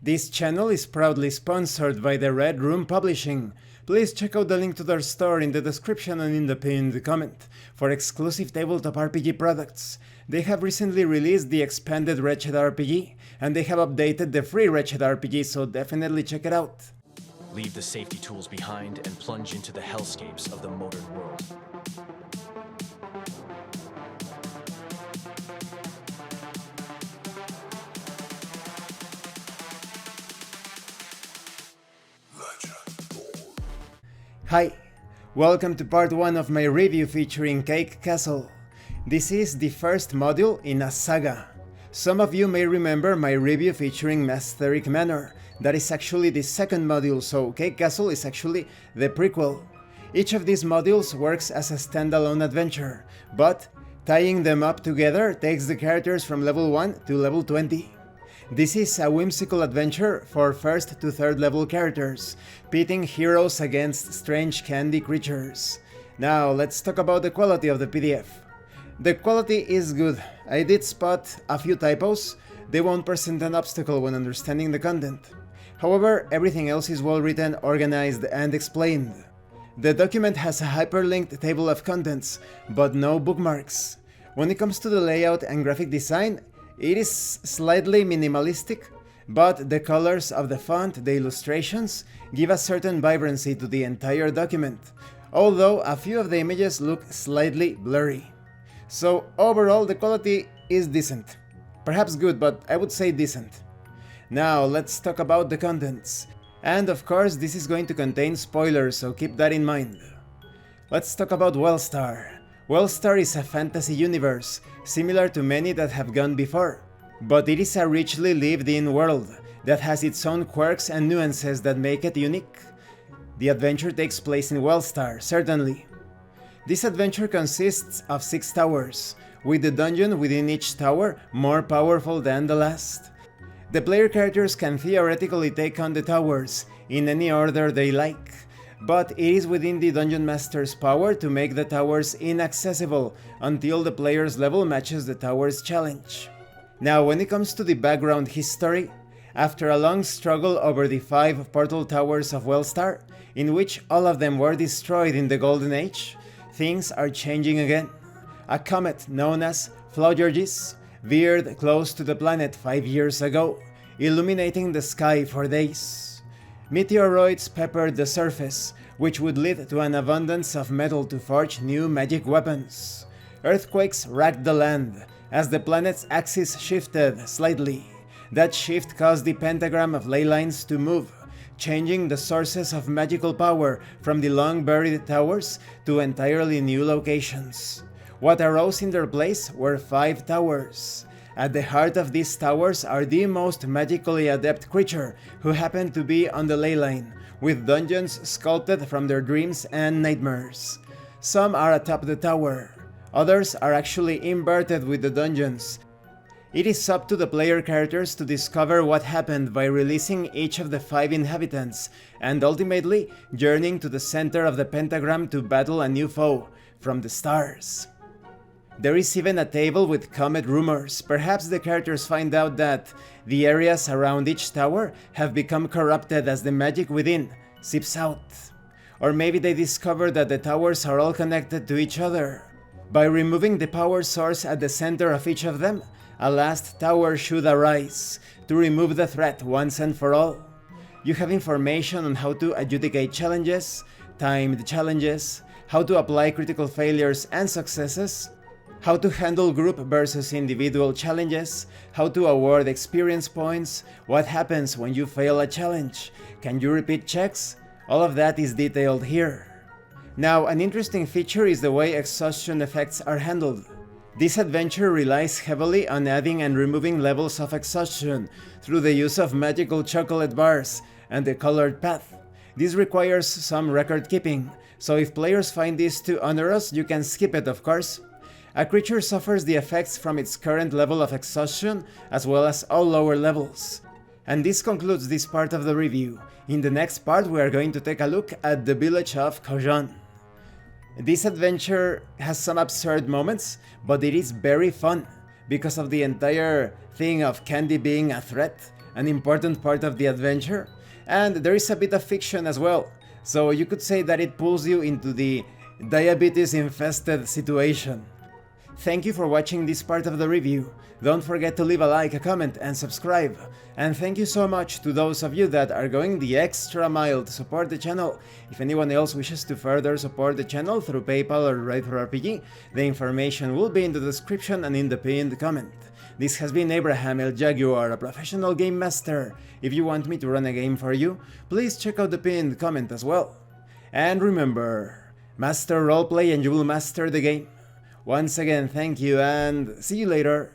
This channel is proudly sponsored by the Red Room Publishing. Please check out the link to their store in the description and in the pinned comment for exclusive tabletop RPG products. They have recently released the expanded Wretched RPG, and they have updated the free Wretched RPG, so definitely check it out. Leave the safety tools behind and plunge into the hellscapes of the modern world. Hi, welcome to part 1 of my review featuring Cake Castle. This is the first module in a saga. Some of you may remember my review featuring Mastheric Manor. That is actually the second module, so Cake Castle is actually the prequel. Each of these modules works as a standalone adventure, but tying them up together takes the characters from level 1 to level 20. This is a whimsical adventure for 1st to 3rd level characters, pitting heroes against strange candy creatures. Now let's talk about the quality of the PDF. The quality is good. I did spot a few typos. They won't present an obstacle when understanding the content. However, everything else is well written, organized, and explained. The document has a hyperlinked table of contents, but no bookmarks. When it comes to the layout and graphic design, it is slightly minimalistic, but the colors of the font, the illustrations, give a certain vibrancy to the entire document, although a few of the images look slightly blurry. So overall the quality is decent. Perhaps good, but I would say decent. Now let's talk about the contents. And of course this is going to contain spoilers, so keep that in mind. Let's talk about Wellstar. Wellstar is a fantasy universe, similar to many that have gone before, but it is a richly lived-in world that has its own quirks and nuances that make it unique. The adventure takes place in Wellstar, certainly. This adventure consists of 6 towers, with the dungeon within each tower more powerful than the last. The player characters can theoretically take on the towers in any order they like, but it is within the Dungeon Master's power to make the towers inaccessible until the player's level matches the tower's challenge. Now, when it comes to the background history, after a long struggle over the 5 portal towers of Wellstar, in which all of them were destroyed in the Golden Age, things are changing again. A comet known as Flaugergis veered close to the planet 5 years ago, illuminating the sky for days. Meteoroids peppered the surface, which would lead to an abundance of metal to forge new magic weapons. Earthquakes racked the land as the planet's axis shifted slightly. That shift caused the pentagram of ley lines to move, changing the sources of magical power from the long-buried towers to entirely new locations. What arose in their place were 5 towers. At the heart of these towers are the most magically adept creature who happen to be on the ley line, with dungeons sculpted from their dreams and nightmares. Some are atop the tower, others are actually inverted with the dungeons. It is up to the player characters to discover what happened by releasing each of the 5 inhabitants, and ultimately journeying to the center of the pentagram to battle a new foe from the stars. There is even a table with comet rumors. Perhaps the characters find out that the areas around each tower have become corrupted as the magic within seeps out. Or maybe they discover that the towers are all connected to each other. By removing the power source at the center of each of them, a last tower should arise to remove the threat once and for all. You have information on how to adjudicate challenges, timed challenges, how to apply critical failures and successes, how to handle group versus individual challenges, how to award experience points, what happens when you fail a challenge, can you repeat checks? All of that is detailed here. Now, an interesting feature is the way exhaustion effects are handled. This adventure relies heavily on adding and removing levels of exhaustion through the use of magical chocolate bars and the colored path. This requires some record keeping, so if players find this too onerous, you can skip it, of course. A creature suffers the effects from its current level of exhaustion, as well as all lower levels. And this concludes this part of the review. In the next part we are going to take a look at the village of Kojan. This adventure has some absurd moments, but it is very fun, because of the entire thing of candy being a threat an important part of the adventure, and there is a bit of fiction as well, so you could say that it pulls you into the diabetes-infested situation. Thank you for watching this part of the review. Don't forget to leave a like, a comment, and subscribe. And thank you so much to those of you that are going the extra mile to support the channel. If anyone else wishes to further support the channel through PayPal or RPG, the information will be in the description and in the pinned comment. This has been Abraham El Jaguar, a professional game master. If you want me to run a game for you, please check out the pinned comment as well. And remember, master roleplay and you will master the game. Once again, thank you and see you later.